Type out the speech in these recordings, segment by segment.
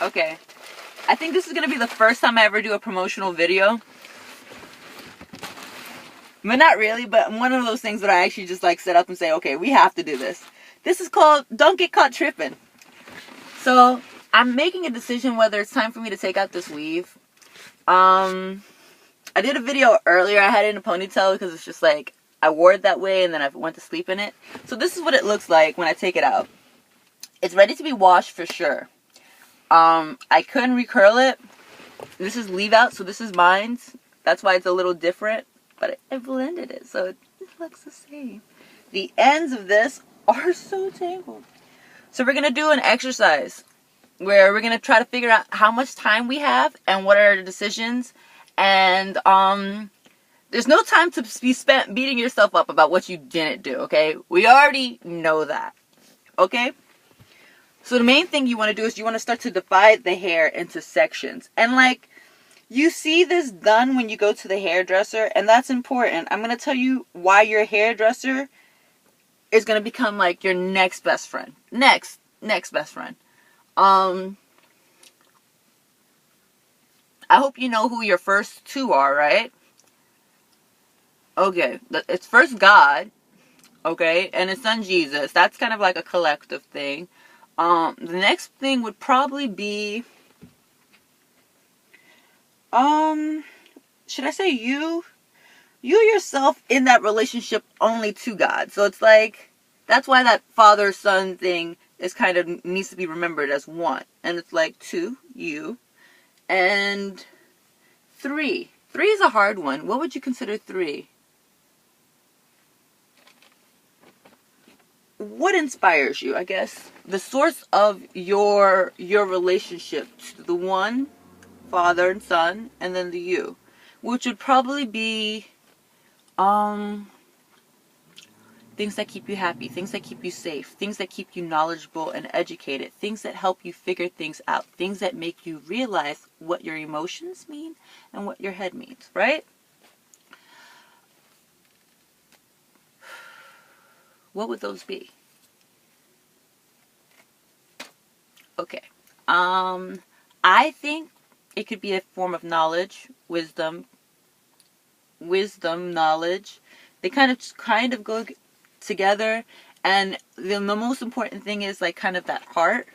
Okay. I think this is going to be the first time I ever do a promotional video. But not really, but one of those things that I actually just like set up and say, okay, we have to do this. This is called Don't Get Caught Tripping. So I'm making a decision whether it's time for me to take out this weave. I did a video earlier. I had it in a ponytail because it's just like I wore it that way and then I went to sleep in it. So this is what it looks like when I take it out. It's ready to be washed for sure. I couldn't recurl it. This is leave out, so this is mine. That's why it's a little different. But I blended it, so it looks the same. The ends of this are so tangled. So we're going to do an exercise where we're going to try to figure out how much time we have and what are the decisions. And there's no time to be spent beating yourself up about what you didn't do, okay? We already know that, okay? So the main thing you want to do is you want to start to divide the hair into sections. And like, you see this done when you go to the hairdresser, and that's important. I'm going to tell you why your hairdresser is going to become like your next best friend. Next best friend. I hope you know who your first two are, right? Okay, it's first God, okay, and his son Jesus. That's kind of like a collective thing. The next thing would probably be, should I say you yourself in that relationship only to God. So it's like, that's why that father-son thing is kind of needs to be remembered as one. And it's like 2, you, and 3. 3 is a hard one. What would you consider 3? What inspires you, I guess? The source of your relationship to the one, father and son, and then the you. Which would probably be things that keep you happy, things that keep you safe, things that keep you knowledgeable and educated, things that help you figure things out, things that make you realize what your emotions mean and what your head means, right? What would those be? Okay. I think it could be a form of knowledge, wisdom, knowledge. They kind of go together, and the most important thing is like kind of that heart,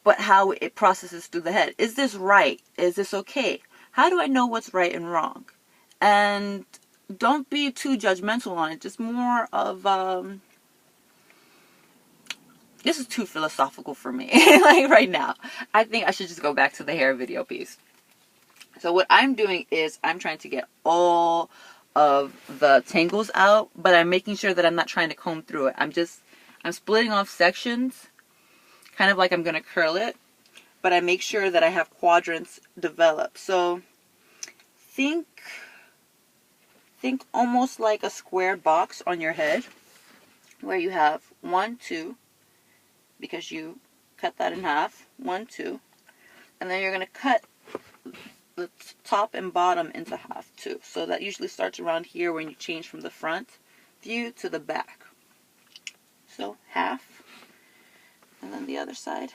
but how it processes through the head. Is this right? Is this okay? How do I know what's right and wrong? And don't be too judgmental on it. Just more of this is too philosophical for me. Like right now, I think I should just go back to the hair video piece. So what I'm doing is I'm trying to get all of the tangles out, but I'm making sure that I'm not trying to comb through it. I'm splitting off sections, kind of like I'm going to curl it, but I make sure that I have quadrants developed. So think almost like a square box on your head where you have 1, 2, because you cut that in half, 1, 2, and then you're going to cut the top and bottom into half too. So that usually starts around here when you change from the front view to the back. So half, and then the other side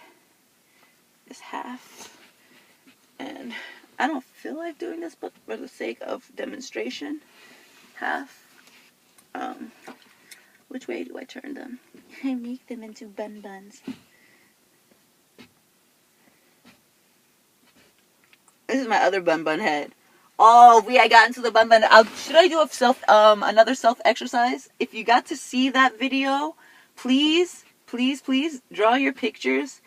is half. And I don't feel like doing this, but for the sake of demonstration, half. Which way do I turn them? I make them into buns. This is my other bun head. Oh, I got into the bun. Should I do another self exercise? If you got to see that video, please draw your pictures.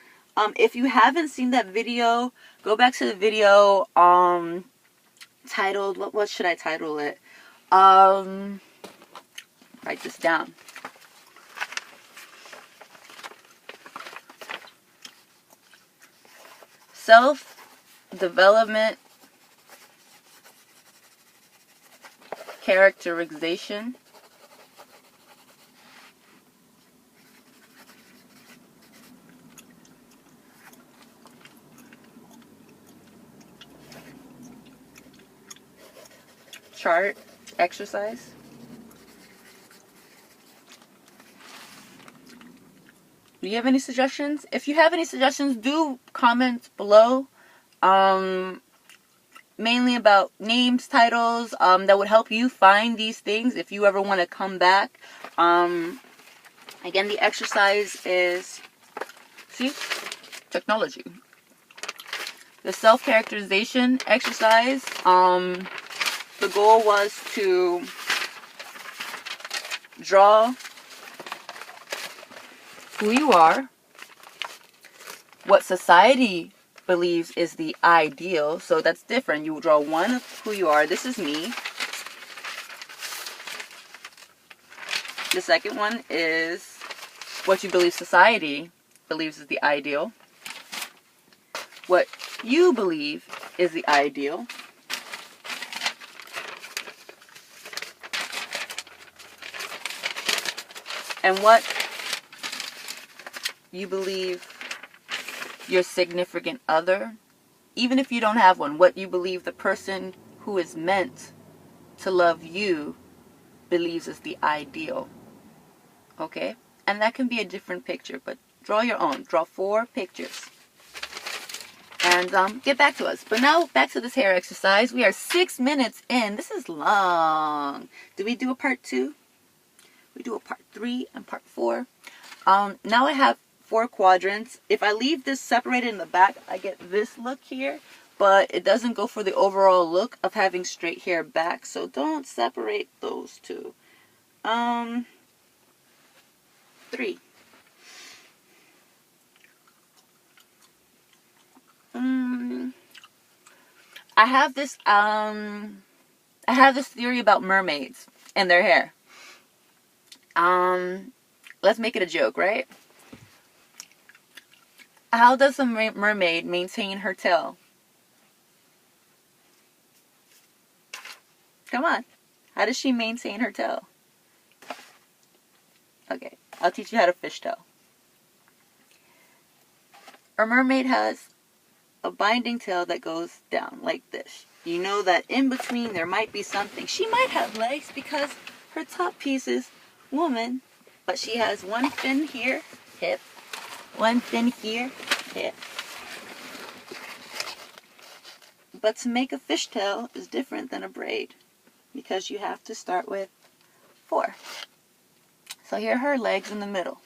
If you haven't seen that video, go back to the video titled, what should I title it? Write this down. Self-development characterization. Chart exercise. Do you have any suggestions? If you have any suggestions, do comment below. Mainly about names, titles, that would help you find these things if you ever want to come back. Again, the exercise is, see, technology. The self-characterization exercise, the goal was to draw who you are, what society believes is the ideal. So that's different. You draw one of who you are. This is me. The second one is what you believe society believes is the ideal. What you believe is the ideal. And what you believe your significant other, even if you don't have one, what you believe the person who is meant to love you believes is the ideal. Okay? And that can be a different picture, but draw your own. Draw 4 pictures. And get back to us. But now, back to this hair exercise. We are 6 minutes in. This is long. Did we do a part 2? We do a part 3 and part 4. Now I have 4 quadrants. If I leave this separated in the back, I get this look here, but it doesn't go for the overall look of having straight hair back, so don't separate those 2. 3. I have this theory about mermaids and their hair. Let's make it a joke, right? How does a mermaid maintain her tail? Come on. How does she maintain her tail? Okay, I'll teach you how to fishtail. A mermaid has a binding tail that goes down like this. You know that in between there might be something. She might have legs because her top piece is woman, but she has one fin here, hip, one fin here, hip. But to make a fishtail is different than a braid because you have to start with 4. So here are her legs in the middle.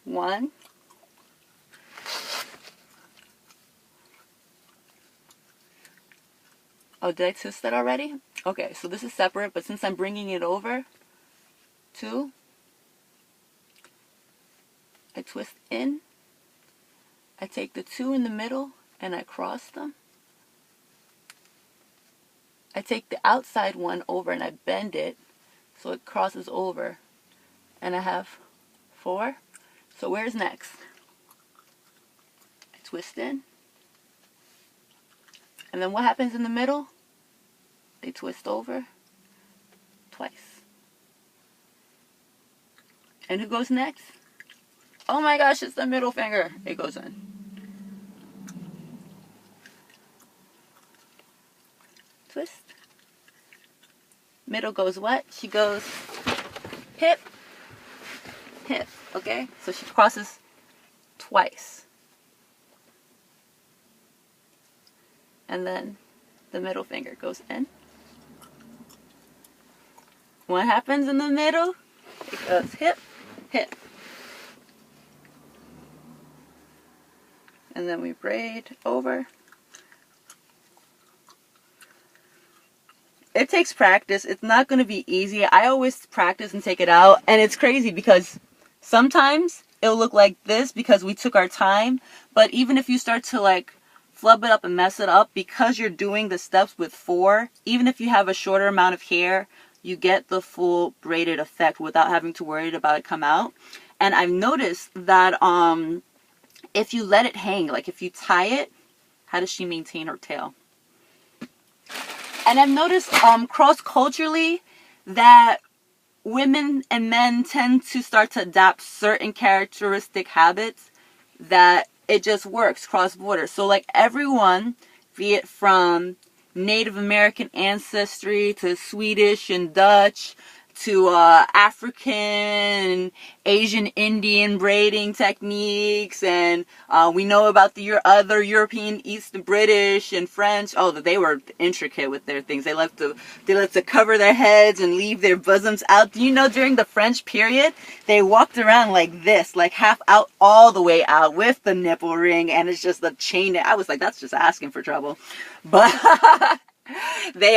1, 2. Did I twist that already? Okay, so this is separate, but since I'm bringing it over, 2. I twist in. I take the 2 in the middle and I cross them. I take the outside one over and I bend it so it crosses over. And I have 4. So where's next? I twist in. And then what happens in the middle? They twist over twice. And who goes next? Oh my gosh, it's the middle finger. It goes in. Twist. Middle goes what? She goes hip, hip. Okay? So she crosses twice. And then the middle finger goes in. What happens in the middle? It goes hip, hip. And then we braid over. It takes practice. It's not going to be easy. I always practice and take it out. And it's crazy because sometimes it'll look like this because we took our time. But even if you start to like flub it up and mess it up, because you're doing the steps with 4, even if you have a shorter amount of hair, you get the full braided effect without having to worry about it come out. And I've noticed that if you let it hang, like if you tie it, how does she maintain her tail? And I've noticed cross-culturally that women and men tend to start to adopt certain characteristic habits that it just works cross-border. So like everyone, be it from Native American ancestry to Swedish and Dutch to African, Asian, Indian braiding techniques, and we know about the other European, East British and French. Oh, they were intricate with their things. They love to cover their heads and leave their bosoms out. Do you know during the French period, they walked around like this, like half out, all the way out with the nipple ring, and it's just the chain. I was like, that's just asking for trouble, but. They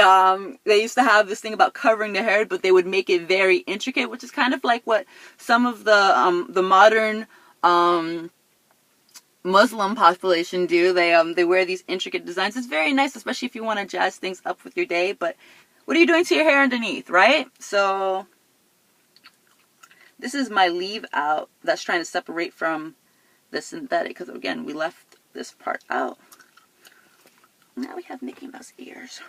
used to have this thing about covering their hair, but they would make it very intricate, which is kind of like what some of the modern Muslim population do. They wear these intricate designs. It's very nice, especially if you want to jazz things up with your day. But what are you doing to your hair underneath, right? So this is my leave out that's trying to separate from the synthetic, because again, we left this part out. Now we have Mickey Mouse ears.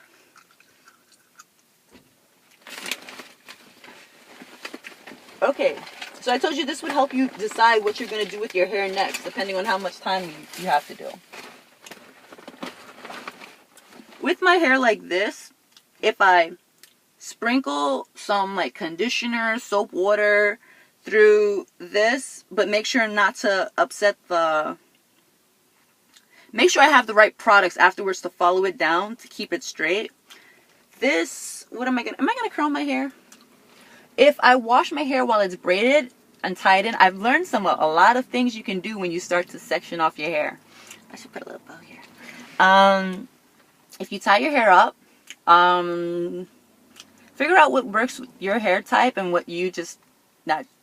Okay, so I told you this would help you decide what you're going to do with your hair next, depending on how much time you have to do. With my hair like this, if I sprinkle some like conditioner, soap water through this, but make sure not to upset the... Make sure I have the right products afterwards to follow it down to keep it straight. This, what am I gonna curl my hair? If I wash my hair while it's braided and tied in, I've learned a lot of things you can do when you start to section off your hair. I should put a little bow here. If you tie your hair up, figure out what works with your hair type and what you just,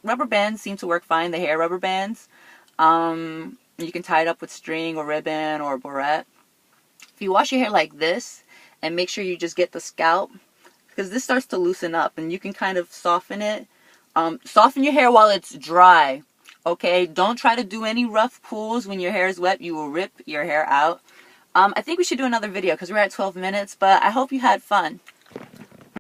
rubber bands seem to work fine, the hair rubber bands. You can tie it up with string or ribbon or barrette. If you wash your hair like this and make sure you just get the scalp, because this starts to loosen up and you can kind of soften it. Soften your hair while it's dry, okay? Don't try to do any rough pulls when your hair is wet. You will rip your hair out. I think we should do another video because we're at 12 minutes, but I hope you had fun.